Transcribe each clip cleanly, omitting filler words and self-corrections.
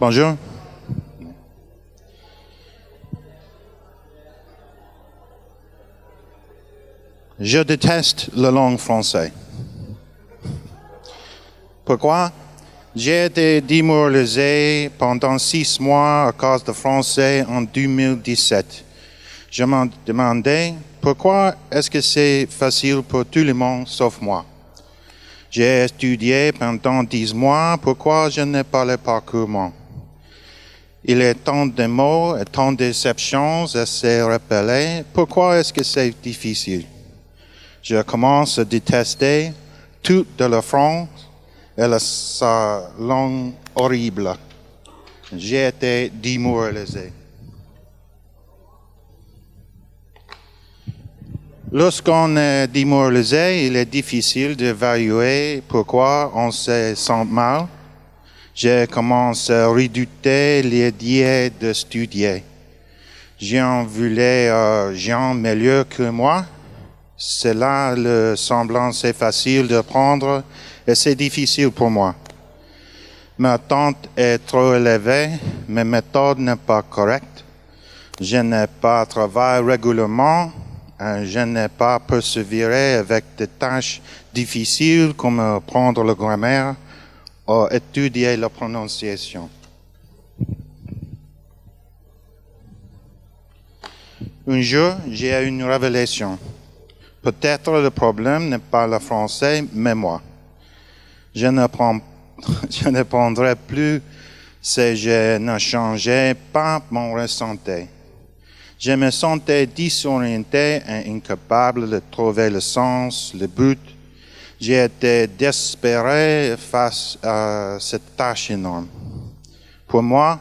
Bonjour. Je déteste la langue française. Pourquoi? J'ai été démoralisé pendant 6 mois à cause de français en 2017. Je me demandais pourquoi est-ce que c'est facile pour tout le monde sauf moi. J'ai étudié pendant 10 mois, pourquoi je ne parlais pas couramment. Il y a tant de mots et tant d'exceptions à se rappeler, pourquoi est-ce que c'est difficile? Je commence à détester tout de la France et sa langue horrible. J'ai été démoralisé. Lorsqu'on est démoralisé, il est difficile d'évaluer pourquoi on se sent mal. J'ai commencé à redouter l'idée de studier. J'en voulais gens meilleurs que moi. Cela le semblant c'est facile de prendre et c'est difficile pour moi. Ma tente est trop élevée, mes méthodes n'est pas correctes. Je n'ai pas travaillé régulièrement, je n'ai pas persévéré avec des tâches difficiles comme apprendre la grammaire ou étudier la prononciation. Un jour, j'ai eu une révélation. Peut-être le problème n'est pas le français, mais moi. Je ne prendrai plus si je ne changeais pas mon ressenti. Je me sentais désorienté et incapable de trouver le sens, le but. J'ai été désespéré face à cette tâche énorme. Pour moi,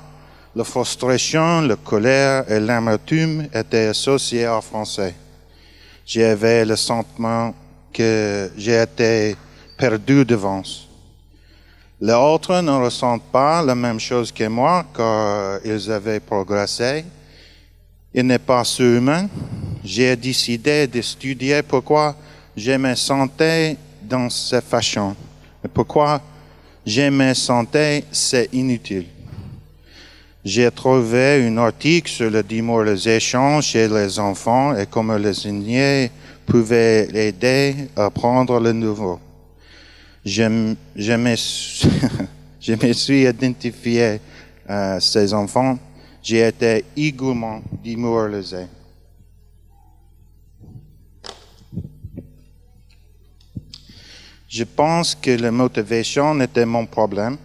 la frustration, la colère et l'amertume étaient associés au français. J'avais le sentiment que j'étais perdu d'avance. Les autres ne ressentent pas la même chose que moi car ils avaient progressé. Il n'est pas surhumain. J'ai décidé d'étudier pourquoi je me sentais dans cette façon et pourquoi je me sentais c'est inutile. J'ai trouvé un article sur la démoralisation chez les enfants et comment les enseignants pouvaient l'aider à apprendre le nouveau. Je me suis identifié à ces enfants. J'ai été également démoralisé. Je pense que la motivation était mon problème.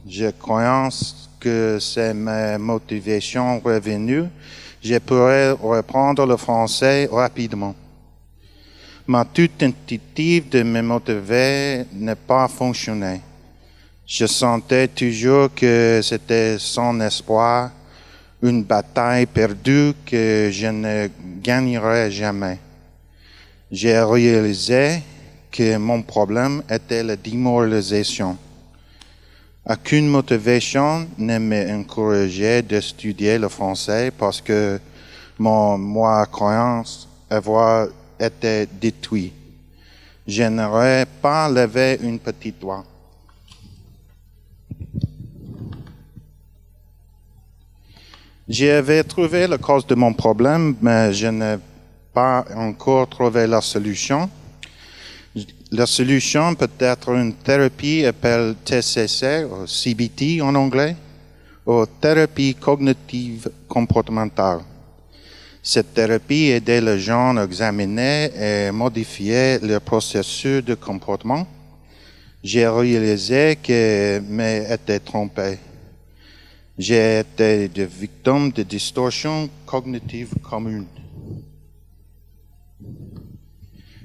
Je crois que c'est ma motivation revenue, je pourrais reprendre le français rapidement. Ma tentative de me motiver n'a pas fonctionné. Je sentais toujours que c'était sans espoir, une bataille perdue que je ne gagnerais jamais. J'ai réalisé que mon problème était la démoralisation. Aucune motivation ne m'a encouragé d'étudier le français parce que moi croyance avoir été détruit. Je n'aurais pas levé une petite doigt. J'avais trouvé la cause de mon problème, mais je n'ai pas encore trouvé la solution. La solution peut être une thérapie appelée TCC, ou CBT en anglais, ou thérapie cognitive comportementale. Cette thérapie aide les gens à examiner et modifier le processus de comportement. J'ai réalisé que m'étais trompé. J'ai été victime de distorsions cognitives communes.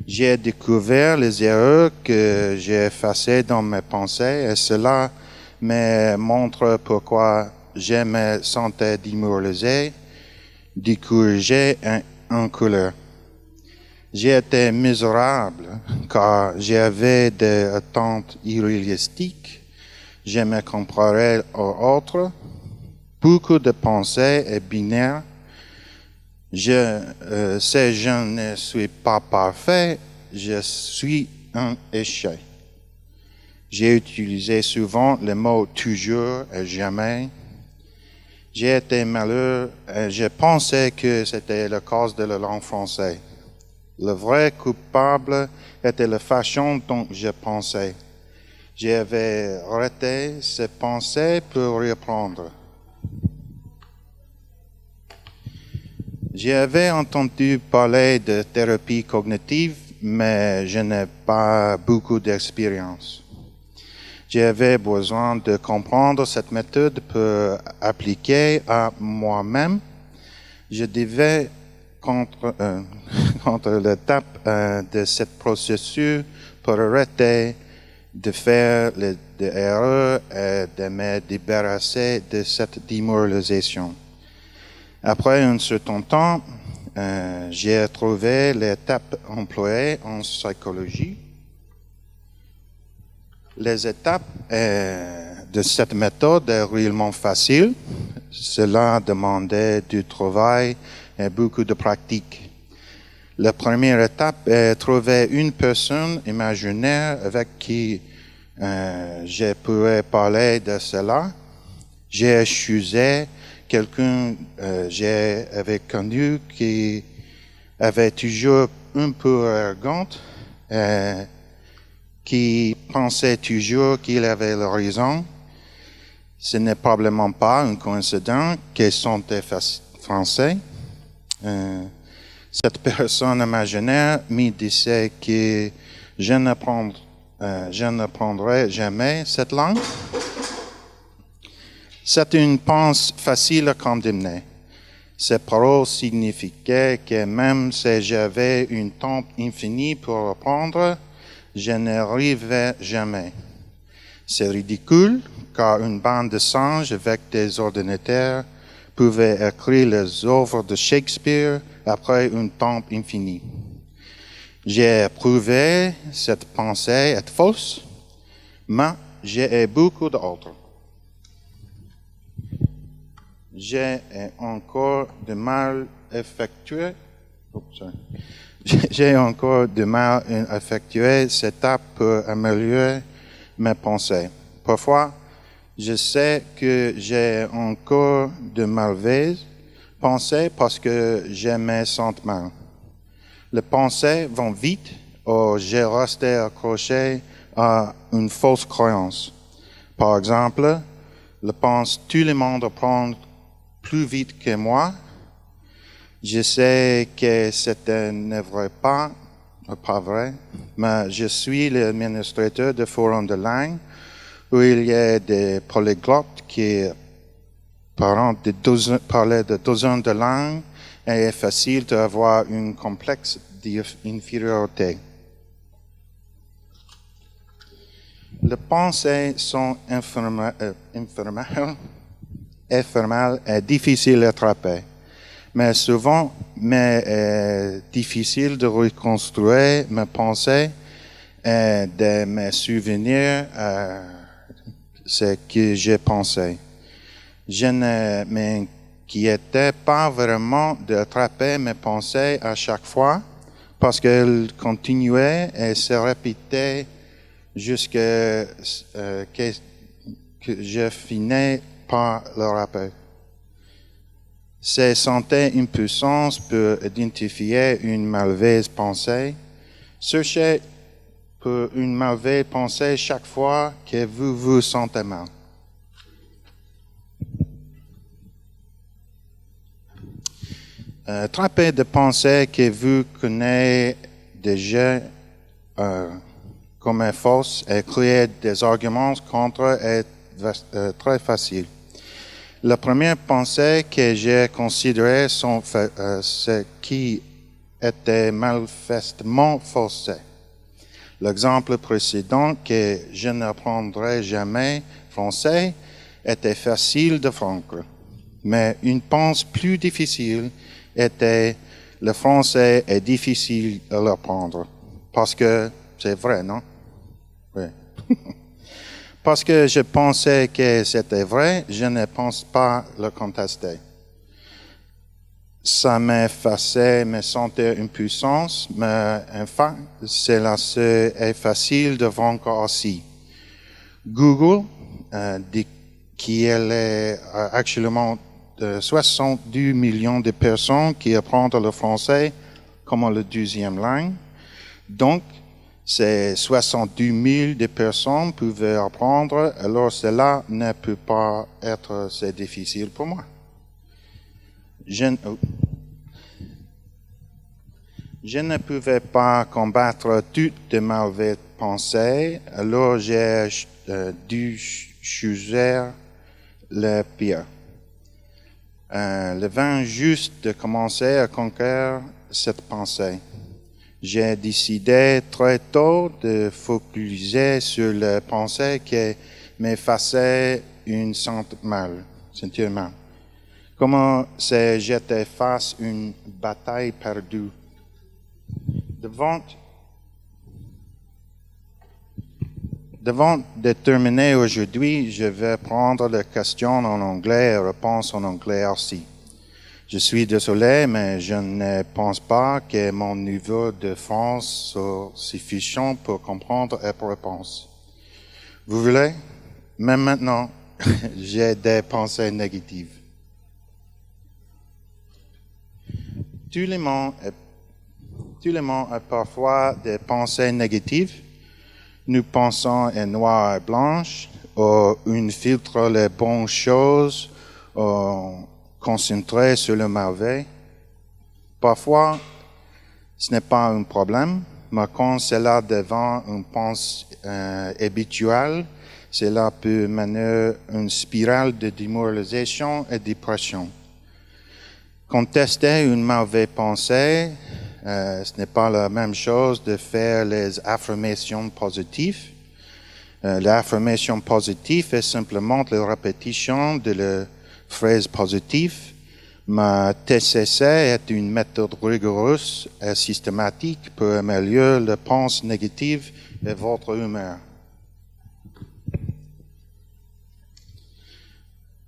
J'ai découvert les erreurs que j'ai effacées dans mes pensées et cela me montre pourquoi je me sentais démoralisé, découragé et en colère. J'ai été misérable car j'avais des attentes irréalistiques. Je me comparais aux autres. Beaucoup de pensées et binaires. Si je ne suis pas parfait, je suis un échec. J'ai utilisé souvent le mot toujours et jamais. J'ai été malheureux et je pensais que c'était la cause de la langue française. Le vrai coupable était la façon dont je pensais. J'avais arrêté ces pensées pour reprendre. J'avais entendu parler de thérapie cognitive, mais je n'ai pas beaucoup d'expérience. J'avais besoin de comprendre cette méthode pour appliquer à moi-même. Je devais contre l'étape de ce processus pour arrêter de faire des erreurs et de me débarrasser de cette démoralisation. Après un certain temps, j'ai trouvé l'étape employée en psychologie. Les étapes de cette méthode sont réellement faciles. Cela demandait du travail et beaucoup de pratique. La première étape est trouver une personne imaginaire avec qui je pourrais parler de cela. J'ai choisi quelqu'un j'avais connu qui avait toujours un peu arrogante, qui pensait toujours qu'il avait la raison. Ce n'est probablement pas une coïncidence qu'ils sont français. Cette personne imaginaire me disait que je n'apprendrai jamais cette langue. C'est une pensée facile à condamner. Ces paroles signifiaient que même si j'avais un temps infini pour apprendre, je n'arrivais jamais. C'est ridicule, car une bande de singes avec des ordinateurs pouvait écrire les œuvres de Shakespeare après un temps infini. J'ai prouvé cette pensée être fausse, mais j'ai beaucoup d'autres. J'ai encore de mal effectué. J'ai encore de mal à effectuer cette étape pour améliorer mes pensées. Parfois, je sais que j'ai encore de mauvaises pensées parce que je me sens mal. Les pensées vont vite ou j'ai resté accroché à une fausse croyance. Par exemple, je pense que tout le monde apprend plus vite que moi. Je sais que ce n'est pas vrai, mais je suis l'administrateur de forum de langue où il y a des polyglottes qui parlent de dozens de langues et il est facile d'avoir un complexe d'infériorité. Les pensées sont informales et difficiles à attraper. Mais souvent, difficile de reconstruire mes pensées et de me souvenir ce que j'ai pensé. Je ne m'inquiétais pas vraiment d'attraper mes pensées à chaque fois parce qu'elles continuaient et se répétaient jusqu'à que je finis par le rappeler. C'est sentir une puissance pour identifier une mauvaise pensée. Cherchez pour une mauvaise pensée chaque fois que vous vous sentez mal. Attrapez des pensées que vous connaissez déjà comme fausses et créer des arguments contre est très facile. La première pensée que j'ai considérée sont ce qui était manifestement faussé. L'exemple précédent que je n'apprendrai jamais français était facile de vaincre. Mais une pensée plus difficile était le français est difficile à l'apprendre. Parce que c'est vrai, non? Oui. Parce que je pensais que c'était vrai, je ne pense pas le contester. Ça m'a fait me sentir une puissance, mais enfin, cela est facile de vaincre aussi. Google dit qu'il est actuellement 62 millions de personnes qui apprennent le français comme la deuxième langue. Donc, ces 70 000 de personnes pouvaient apprendre, alors cela ne peut pas être assez difficile pour moi. Je ne pouvais pas combattre toutes les mauvaises pensées, alors j'ai dû choisir le pire. Le vent juste de commencer à conquérir cette pensée. J'ai décidé très tôt de focaliser sur la pensée qui m'effaçait une sentir mal. Comment si j'étais face à une bataille perdue. Devant de terminer aujourd'hui, je vais prendre les questions en anglais et réponses en anglais aussi. Je suis désolé, mais je ne pense pas que mon niveau de français soit suffisant pour comprendre et pour répondre. Vous voulez? Même maintenant, j'ai des pensées négatives. Tout le monde a parfois des pensées négatives. Nous pensons en noir et blanche, ou on filtre les bonnes choses, ou concentré sur le mauvais. Parfois, ce n'est pas un problème, mais quand cela devient une pensée habituelle, cela peut mener à une spirale de démoralisation et de dépression. Contester une mauvaise pensée, ce n'est pas la même chose de faire les affirmations positives. L'affirmation positive est simplement la répétition de la phrase positive, mais TCC est une méthode rigoureuse et systématique pour améliorer la pensée négative et votre humeur.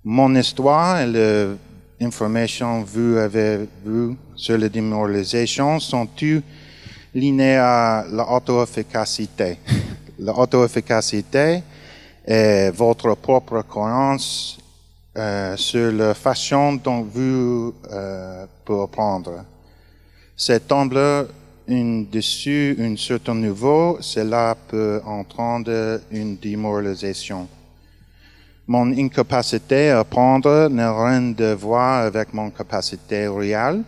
Mon histoire et l'information que vous avez vue sur la démoralisation sont toutes liées à l'auto-efficacité. L'auto-efficacité est votre propre croyance sur la façon dont vous pouvez apprendre. C'est tombé dessus un certain niveau, cela peut entraîner une démoralisation. Mon incapacité à apprendre n'a rien à voir avec mon capacité réelle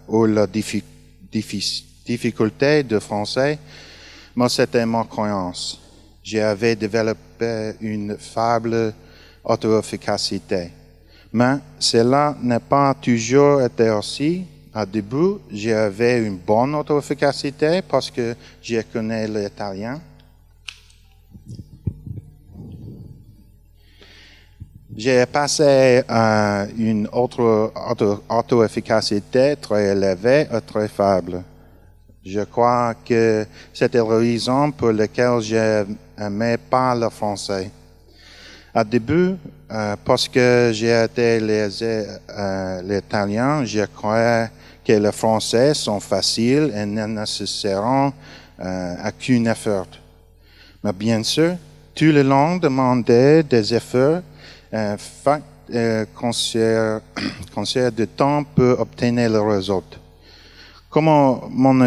ou la difficulté de français, mais c'était ma croyance. J'avais développé une faible auto-efficacité. Mais cela n'a pas toujours été ainsi. Au début, j'avais une bonne auto-efficacité parce que je connais l'italien. J'ai passé à une autre auto-efficacité très élevée et très faible. Je crois que c'était la raison pour laquelle je n'aimais pas le français. Au début, parce que j'ai été l'italien, je croyais que les français sont faciles et ne nécessiteront aucun effort. Mais bien sûr, tout le long demandaient des efforts, concert de temps pour obtenir le résultat. Comment mon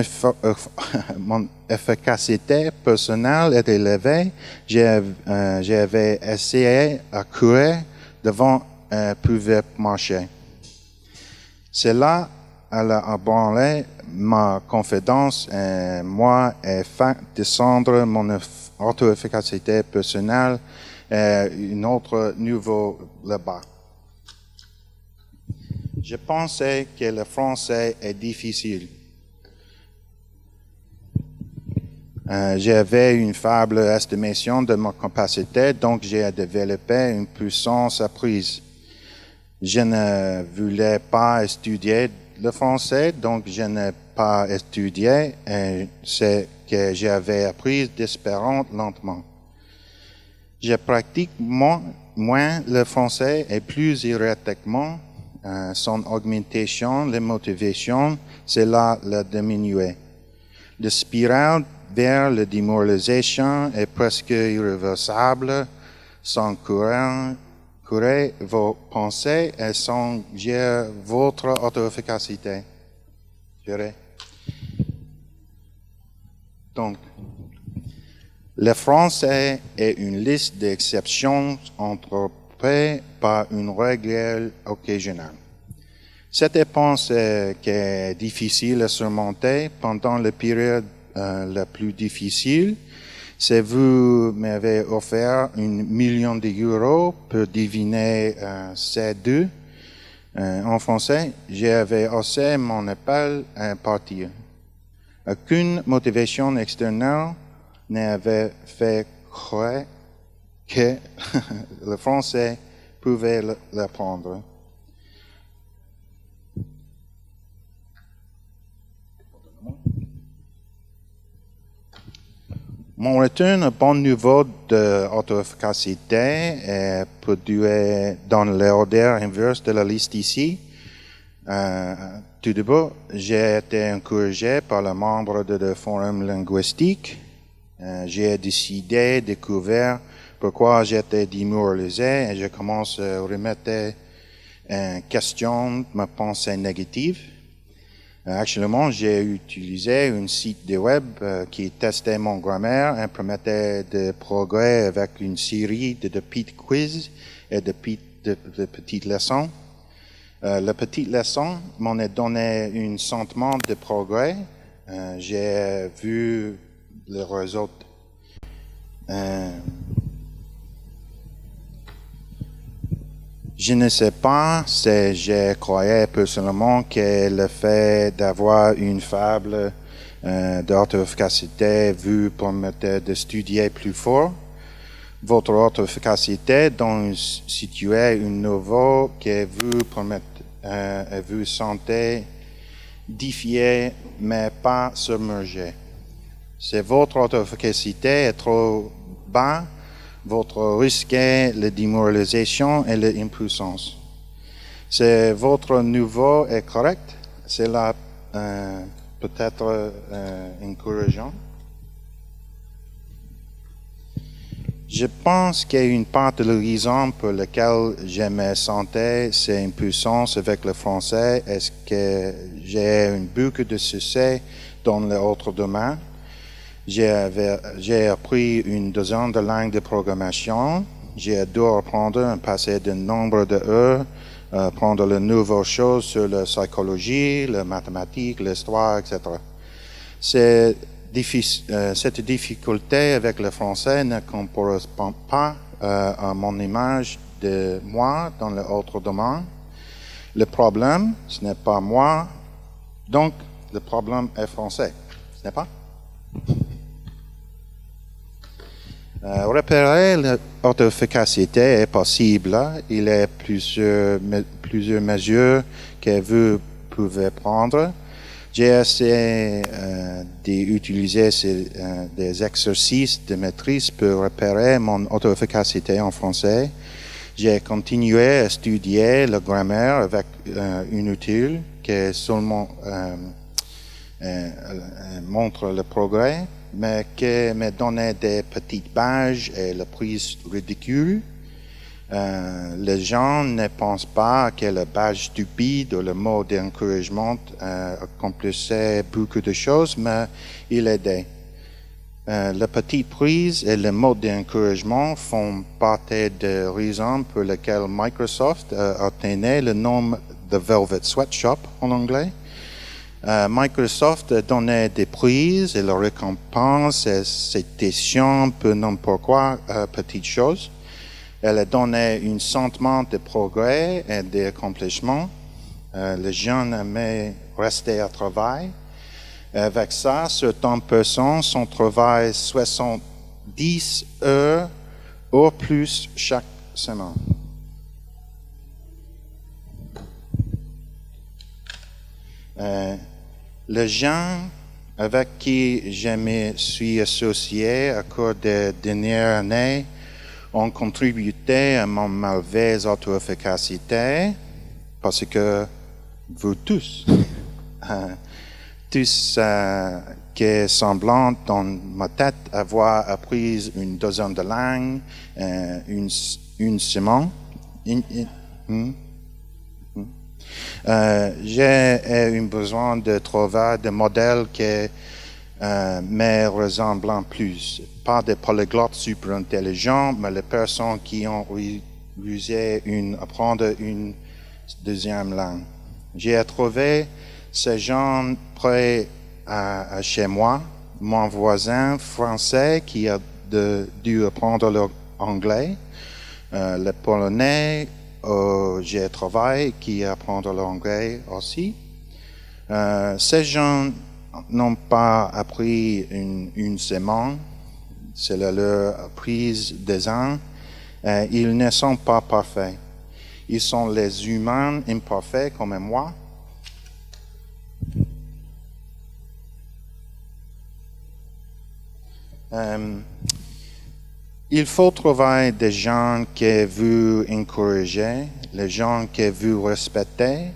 efficacité personnelle est élevée, j'avais essayé à courir devant pouvait marcher. Cela a ébranlé ma confiance en moi et fait descendre mon auto-efficacité personnelle à un autre niveau là-bas. Je pensais que le français est difficile. J'avais une faible estimation de ma capacité, donc j'ai développé une puissance apprise. Je ne voulais pas étudier le français, donc je n'ai pas étudié et c'est que j'avais appris d'espérant lentement. Je pratique moins le français et plus erratiquement. Son augmentation, la motivation, cela l'a diminué. La spirale vers la démoralisation est presque irréversible sans curez vos pensées et sans gérer votre auto-efficacité. Donc, le français est une liste d'exceptions entreprises par une règle occasionnelle. Cette dépense qui est difficile à surmonter pendant la période la plus difficile, c'est vous m'avez offert 1 million d'euros pour deviner ces deux. En français, j'avais osé mon appel à partir. Aucune motivation extérieure n'avait fait croire que le français pouvait l'apprendre. Mon retour à bon niveau d'auto-efficacité est produit dans l'ordre inverse de la liste ici. Tout d'abord, j'ai été encouragé par les membres de forum linguistique. J'ai décidé, découvert pourquoi j'étais démoralisé et je commence à remettre en question ma pensée négative. Actuellement, j'ai utilisé un site de web qui testait mon grammaire et permettait de progresser avec une série de petits quiz et de petites leçons. La petite leçon m'en a donné un sentiment de progrès. J'ai vu le résultat. Je ne sais pas si je croyais personnellement que le fait d'avoir une faible d'auto-efficacité vous permettait de studier plus fort. Votre auto-efficacité donc situer un niveau que vous permet vous sentez défié mais pas submergé. Si votre auto-efficacité est trop bas, votre risque est la démoralisation et l'impuissance. Si votre niveau est correct, cela peut être encourageant. Je pense qu'une part de la raison pour laquelle je me sentais cette impuissance avec le français est que j'ai eu beaucoup de succès dans les autres domaines. J'ai appris une douzaine de langues de programmation. J'ai adoré apprendre, passer de nombre d'heures, apprendre de nouvelles choses sur la psychologie, la mathématique, l'histoire, etc. Cette difficulté avec le français ne correspond pas à mon image de moi dans l'autre domaine. Le problème, ce n'est pas moi, donc le problème est français, ce n'est pas? Repérer l'auto-efficacité est possible. Il y a plusieurs mesures que vous pouvez prendre. J'ai essayé d'utiliser des exercices de maîtrise pour repérer mon auto-efficacité en français. J'ai continué à étudier la grammaire avec un outil qui seulement montre le progrès, mais qui me donnait des petites pages et la prise ridicule. Les gens ne pensent pas que la page stupide ou le mot d'encouragement accomplissait beaucoup de choses, mais il aidait. La petite prise et le mot d'encouragement font partie des raisons pour lesquelles Microsoft a obtenu le nom de Velvet Sweatshop en anglais. Microsoft donnait des prises et la récompense et citation pour n'importe quoi, petites choses. Elle a donné un sentiment de progrès et d'accomplissement. Les jeunes aimaient rester au travail. Avec ça, certaines personnes sont travaillent 70 heures ou plus chaque semaine. Les gens avec qui je me suis associé au cours des dernières années ont contribué à mon mauvaise auto-efficacité parce que vous tous, qui semblant dans ma tête avoir appris une douzaine de langues une semaine, Hmm? J'ai eu besoin de trouver des modèles qui me ressemblent plus. Pas des polyglottes super intelligents, mais les personnes qui ont usé apprendre une deuxième langue. J'ai trouvé ces gens près à chez moi, mon voisin français qui a dû apprendre l'anglais, le polonais, j'ai travaillé qui apprend l'anglais aussi. Ces gens n'ont pas appris une semaine, c'est leur prise des ans. Ils ne sont pas parfaits. Ils sont les humains imparfaits comme moi. Il faut trouver des gens que vous encouragez, les gens que vous respectez,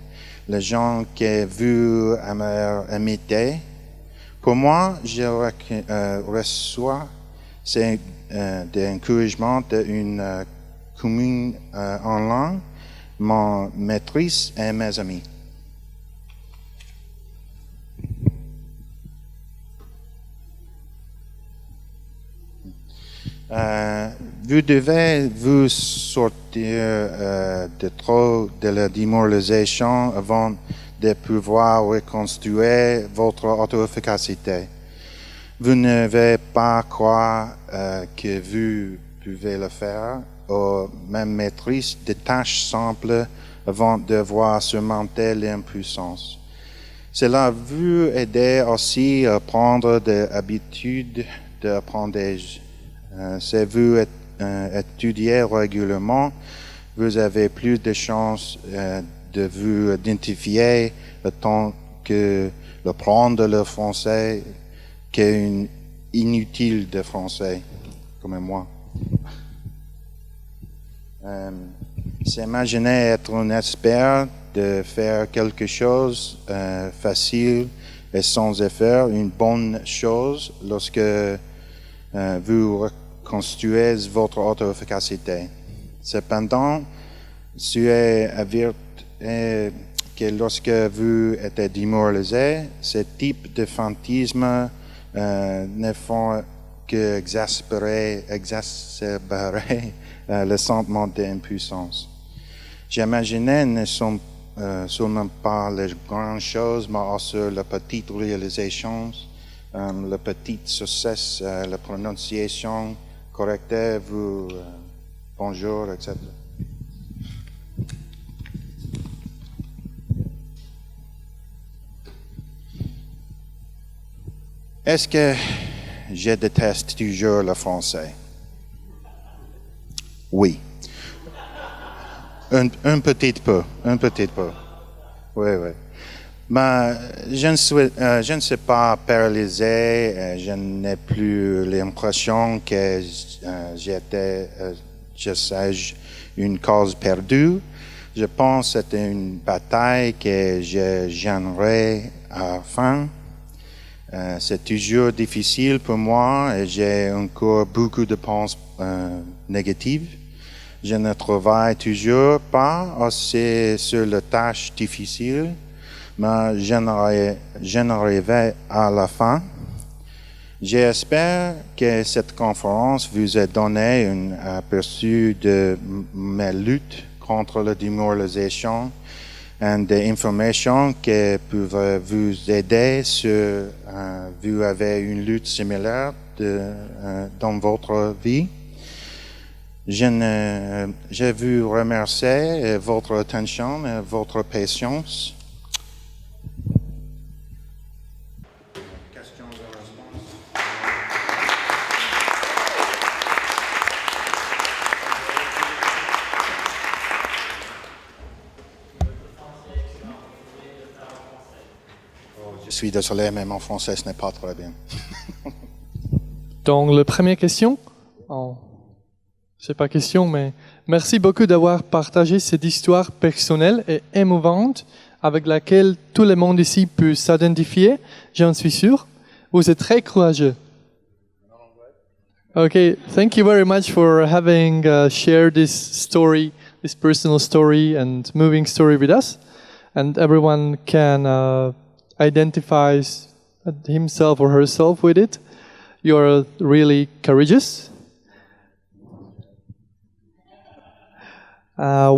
les gens que vous imitez. Pour moi, je reçois des encouragements d'une commune en langue, mon maîtrise et mes amis. Vous devez vous sortir de trop de la démoralisation avant de pouvoir reconstruire votre auto-efficacité. Vous ne devez pas croire que vous pouvez le faire ou même maîtriser des tâches simples avant de devoir surmonter l'impuissance. Cela vous aider aussi à prendre des habitudes d'apprentissage. Si vous étudiez régulièrement, vous avez plus de chances de vous identifier le temps que le prendre le français qu'un inutile de français, comme moi. S'imaginer être un expert, de faire quelque chose facile et sans effort, une bonne chose lorsque vous reconstruisez votre auto-efficacité. Cependant, soyez avertis que lorsque vous êtes démoralisé, ce type de fantasmes ne font que exacerber le sentiment d'impuissance. J'imaginais ne sont seulement pas les grandes choses, mais aussi les petites réalisations, le petit succès, la prononciation correcte, vous, bonjour, etc. Est-ce que je déteste toujours le français? Oui. Un petit peu. Oui. Mais je ne suis pas paralysé, je n'ai plus l'impression que je sais une cause perdue. Je pense que c'était une bataille que je gagnerai à la fin. C'est toujours difficile pour moi et j'ai encore beaucoup de pensées négatives. Je ne travaille toujours pas assez sur les tâches difficiles, mais je n'arriverai à la fin. J'espère que cette conférence vous a donné un aperçu de mes luttes contre la démoralisation et des informations qui peuvent vous aider si vous avez une lutte similaire dans votre vie. Je vous remercie de votre attention et votre patience. Questions et réponses. Je suis désolé, mais mon français ce n'est pas très bien. Donc, la première question. C'est pas question, mais merci beaucoup d'avoir partagé cette histoire personnelle et émouvante avec laquelle tout le monde ici peut s'identifier, j'en suis sûr. Vous êtes très courageux. Okay, thank you very much for having shared this story, his personal story and moving story with us, and everyone can identify himself or herself with it. You're really courageous.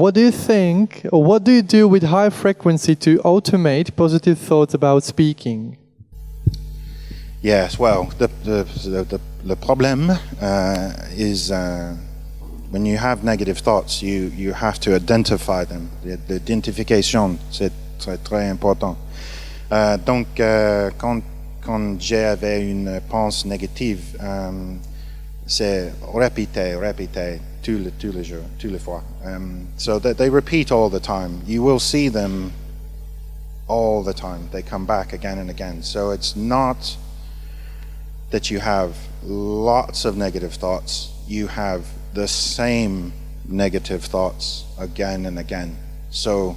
What do you think, or what do you do with high frequency to automate positive thoughts about speaking? Yes, well, the problem is when you have negative thoughts, you have to identify them. L'identification, c'est très important. Donc, quand j'avais une pensée négative, c'est répéter tous les jours, tous les fois. So that they repeat all the time. You will see them all the time. They come back again and again. So it's not that you have lots of negative thoughts. You have the same negative thoughts again and again. So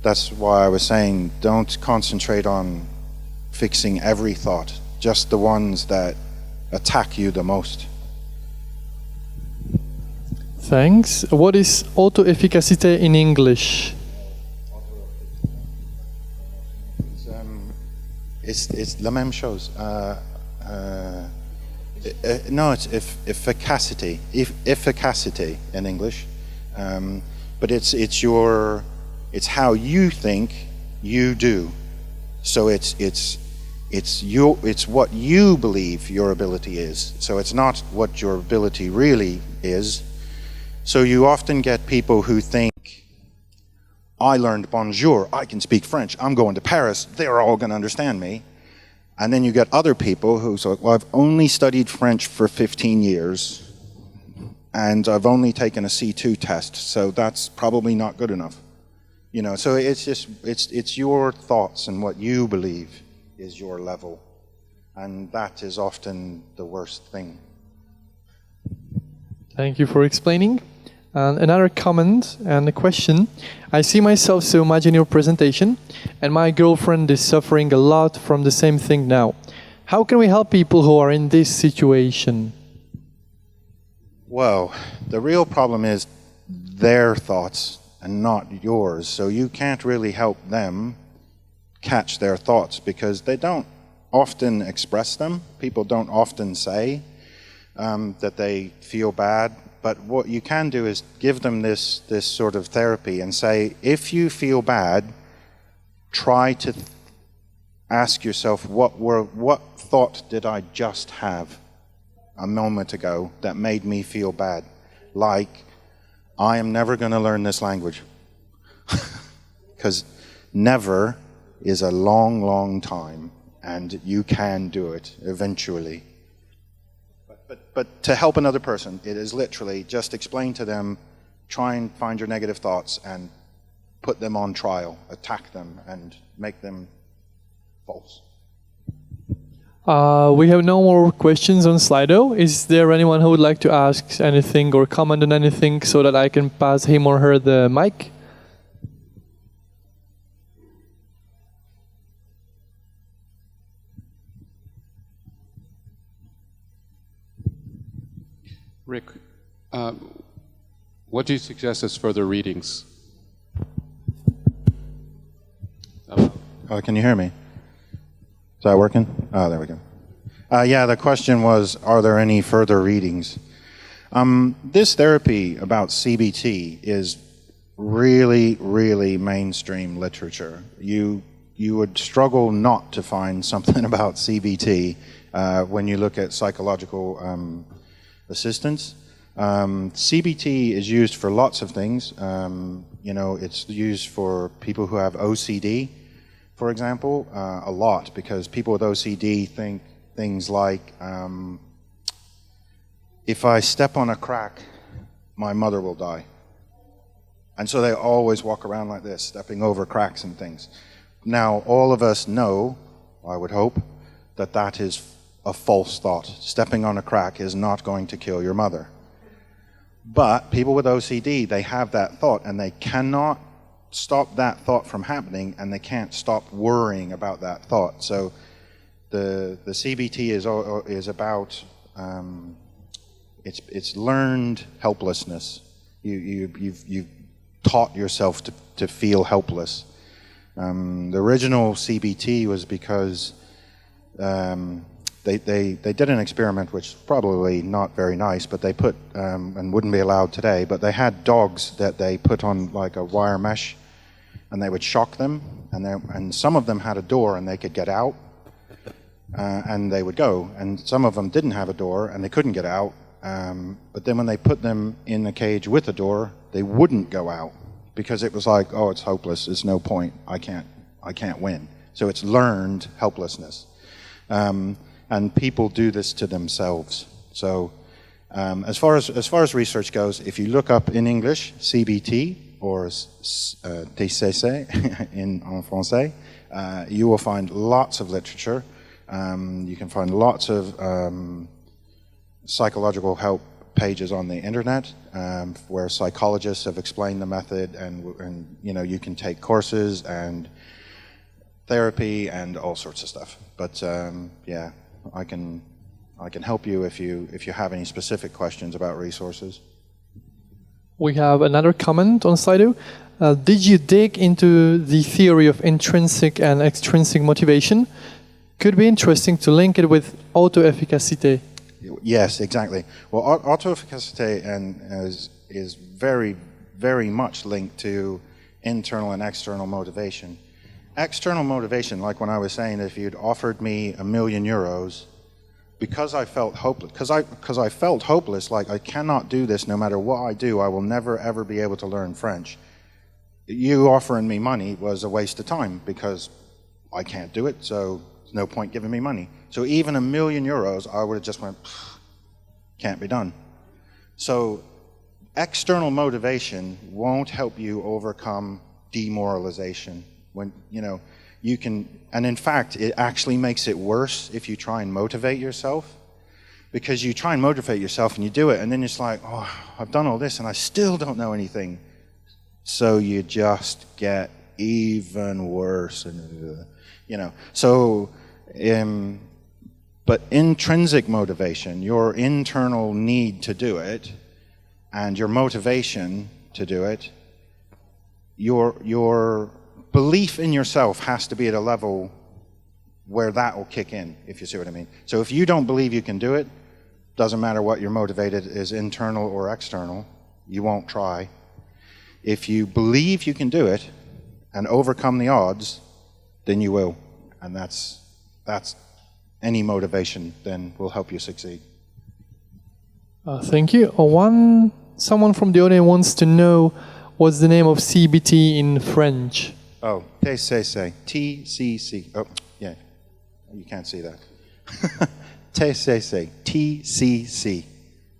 that's why I was saying, don't concentrate on fixing every thought, just the ones that attack you the most. Thanks. What is auto-efficacité in English? It's la même chose. No, it's efficacity. Efficacity in English, but it's how you think you do. So it's what you believe your ability is. So it's not what your ability really is. So you often get people who think, I learned bonjour, I can speak French, I'm going to Paris, they're all going to understand me. And then you get other people who say, well, I've only studied French for 15 years and I've only taken a C2 test, so that's probably not good enough. You know, so it's your thoughts and what you believe is your level. And that is often the worst thing. Thank you for explaining. And another comment and a question. I see myself so much in your presentation, and my girlfriend is suffering a lot from the same thing now. How can we help people who are in this situation? Well, the real problem is their thoughts and not yours. So you can't really help them catch their thoughts because they don't often express them. People don't often say that they feel bad. But what you can do is give them this sort of therapy and say, if you feel bad, try to ask yourself, what thought did I just have a moment ago that made me feel bad? Like, I am never going to learn this language. Because never is a long, long time, and you can do it eventually. But to help another person, it is literally just explain to them, try and find your negative thoughts and put them on trial, attack them and make them false. We have no more questions on Slido. Is there anyone who would like to ask anything or comment on anything so that I can pass him or her the mic? Rick, what do you suggest as further readings? Can you hear me? Is that working? Oh, there we go. Yeah, the question was, are there any further readings? This therapy about CBT is really, really mainstream literature. You would struggle not to find something about CBT when you look at psychological assistance. CBT is used for lots of things. You know, it's used for people who have OCD, for example, a lot, because people with OCD think things like, if I step on a crack, my mother will die. And so they always walk around like this, stepping over cracks and things. Now, all of us know, I would hope, that that is a false thought. Stepping on a crack is not going to kill your mother. But people with OCD, they have that thought and they cannot stop that thought from happening, and they can't stop worrying about that thought. So the CBT is about it's learned helplessness. You've taught yourself to feel helpless. The original CBT was because they did an experiment, which is probably not very nice, but they put, and wouldn't be allowed today, but they had dogs that they put on like a wire mesh, and they would shock them, and some of them had a door and they could get out, and they would go, and some of them didn't have a door and they couldn't get out, but then when they put them in a cage with a door, they wouldn't go out, because it was like, oh, it's hopeless, there's no point, I can't win. So it's learned helplessness. And people do this to themselves. So as far as research goes, if you look up in English, CBT, or TCC en français, you will find lots of literature. You can find lots of psychological help pages on the internet where psychologists have explained the method, and you can take courses and therapy and all sorts of stuff. But yeah, I can help you if you have any specific questions about resources. We have another comment on Slido. Did you dig into the theory of intrinsic and extrinsic motivation? Could be interesting to link it with auto-efficacité. Yes, exactly. Well, auto-efficacité is very, very much linked to internal and external motivation. External motivation, like when I was saying, if you'd offered me €1 million, because I felt hopeless, because I felt hopeless, like I cannot do this no matter what I do, I will never ever be able to learn French. You offering me money was a waste of time because I can't do it, so there's no point giving me money. So even €1 million, I would have just went, can't be done. So external motivation won't help you overcome demoralization. When you can, and in fact, it actually makes it worse if you try and motivate yourself, because you try and motivate yourself and you do it, and then it's like, oh, I've done all this and I still don't know anything. So you just get even worse, So, but intrinsic motivation, your internal need to do it, and your motivation to do it, your belief in yourself has to be at a level where that will kick in, if you see what I mean. So if you don't believe you can do it, doesn't matter what you're motivated is, internal or external, you won't try. If you believe you can do it and overcome the odds, then you will. And that's any motivation then will help you succeed. Thank you. Someone from the audience wants to know what's the name of CBT in French. Oh, TCC. TCC. Oh, yeah. You can't see that. TCC. TCC.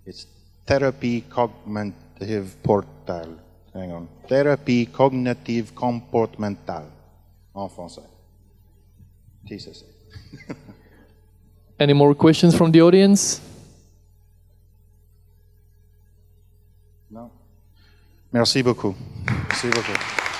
It's Thérapie Cognitive Portale. Hang on. Thérapie Cognitive Comportementale. En français. TCC. Any more questions from the audience? No. Merci beaucoup. Merci beaucoup.